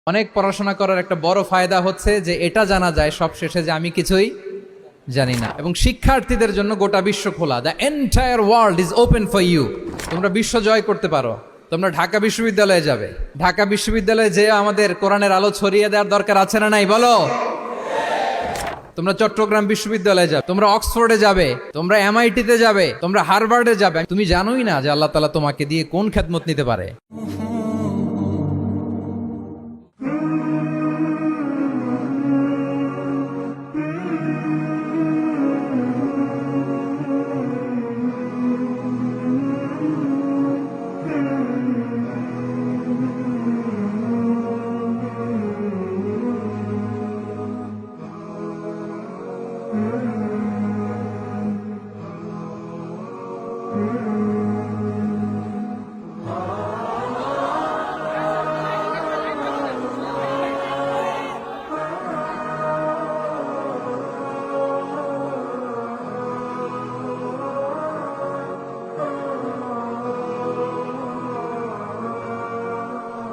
অনেক পড়াশোনা করার একটা বড় ফায়দা হচ্ছে যে এটা জানা যায় সব শেষে যে আমি কিছুই জানি না। এবং শিক্ষার্থীদের জন্য গোটা বিশ্ব খোলা, the entire world is open for you. তোমরা বিশ্ব জয় করতে পারো। তোমরা ঢাকা বিশ্ববিদ্যালয়ে যাবে, ঢাকা বিশ্ববিদ্যালয়ে যে আমাদের কোরআনের আলো ছড়িয়ে দেওয়ার দরকার আছে না নাই বলো? তোমরা চট্টগ্রাম বিশ্ববিদ্যালয়ে যাবে, তোমরা অক্সফোর্ডে যাবে, তোমরা এমআইটিতে যাবে, তোমরা হার্ভার্ডে যাবে। তুমি জানোই না যে আল্লাহ তাআলা তোমাকে দিয়ে কোন খেদমত নিতে পারে।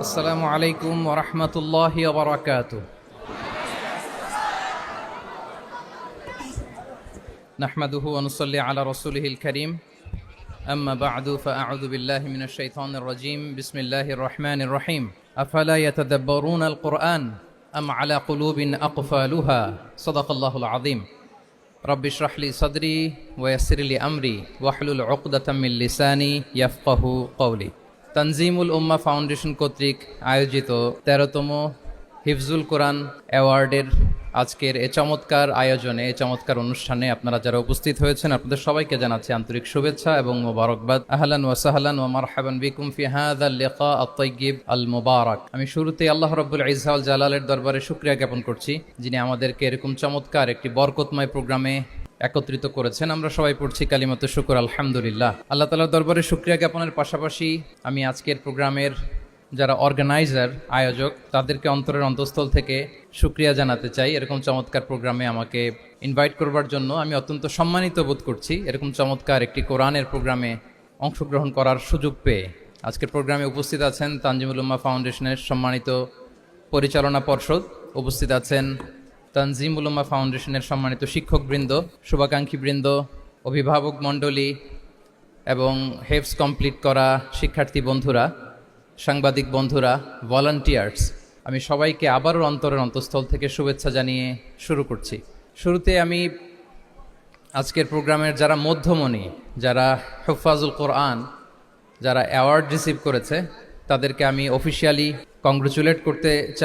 আসসালামু আলাইকুম ওয়া রাহমাতুল্লাহি ওয়া বারাকাতুহু। নাহমাদুহু ওয়া নুসাল্লি আলা রাসূলিহিল কারীম। আম্মা বা'দু ফাআউযু বিল্লাহি মিনাশ শাইতানির রাজীম। বিসমিল্লাহির রাহমানির রহিম। আফালা ইয়াতাদাব্বারুনাল কুরআন আম আলা কুলুবিন আকফালুহা। সাদাকাল্লাহুল আযীম। রাব্বি ইশরাহ লি সাদরি ওয়া ইয়াসসির লি আমরি ওয়াহলুল উকদাতাম মিন লিসানি ইয়াফকাহু কওলি। তানজিমুল উম্মাহ ফাউন্ডেশন কর্তৃক আয়োজিত 13তম হিফজুল কোরআন অ্যাওয়ার্ডের আজকের এ চমৎকার আয়োজনে, এ চমৎকার অনুষ্ঠানে আপনারা যারা উপস্থিত হয়েছেন আপনাদের সবাইকে জানাচ্ছি আন্তরিক শুভেচ্ছা এবং মোবারকবাদ। আহলান ওয়া সাহলান ওয়া মারহাবান বিকুম ফি হাযাল লিকা আত-তাইয়্যিব আল মুবারাক। আমি শুরুতেই আল্লাহ রাব্বুল ইজ্জা ওয়াল জালালের দরবারে শুকরিয়া জ্ঞাপন করছি, যিনি আমাদেরকে এরকম চমৎকার একটি বরকতময় প্রোগ্রামে একত্রিত করেছেন। আমরা সবাই পড়ছি কালিমাতুশ শুকর আলহামদুলিল্লাহ। আল্লাহ তাআলার দরবারে শুকরিয়া জ্ঞাপনের পাশাপাশি আমি আজকের প্রোগ্রামের যারা অর্গানাইজার, আয়োজক, তাদেরকে অন্তরের অন্তঃস্থল থেকে শুকরিয়া জানাতে চাই। এরকম চমৎকার প্রোগ্রামে আমাকে ইনভাইট করবার জন্য আমি অত্যন্ত সম্মানিত বোধ করছি। এরকম চমৎকার একটি কোরআনের প্রোগ্রামে অংশগ্রহণ করার সুযোগ পেয়ে আজকের প্রোগ্রামে উপস্থিত আছেন তানজিমুল উম্মাহ ফাউন্ডেশনের সম্মানিত পরিচালনা পর্ষদ, উপস্থিত আছেন তানজিমুল উম্মাহ ফাউন্ডেশনের সম্মানিত শিক্ষকবৃন্দ, শুভাকাঙ্ক্ষীবৃন্দ, অভিভাবক মণ্ডলী এবং হেফজ কমপ্লিট করা শিক্ষার্থী বন্ধুরা, সাংবাদিক বন্ধুরা, ভলান্টিয়ার্স, আমি সবাইকে আবারও অন্তরের অন্তঃস্থল থেকে শুভেচ্ছা জানিয়ে শুরু করছি। শুরুতে আমি আজকের প্রোগ্রামের যারা মধ্যমণি, যারা হুফাজুল কোরআন, যারা অ্যাওয়ার্ড রিসিভ করেছে তাদেরকে আমি অফিশিয়ালি কংগ্রেচুলেট করতে চাই।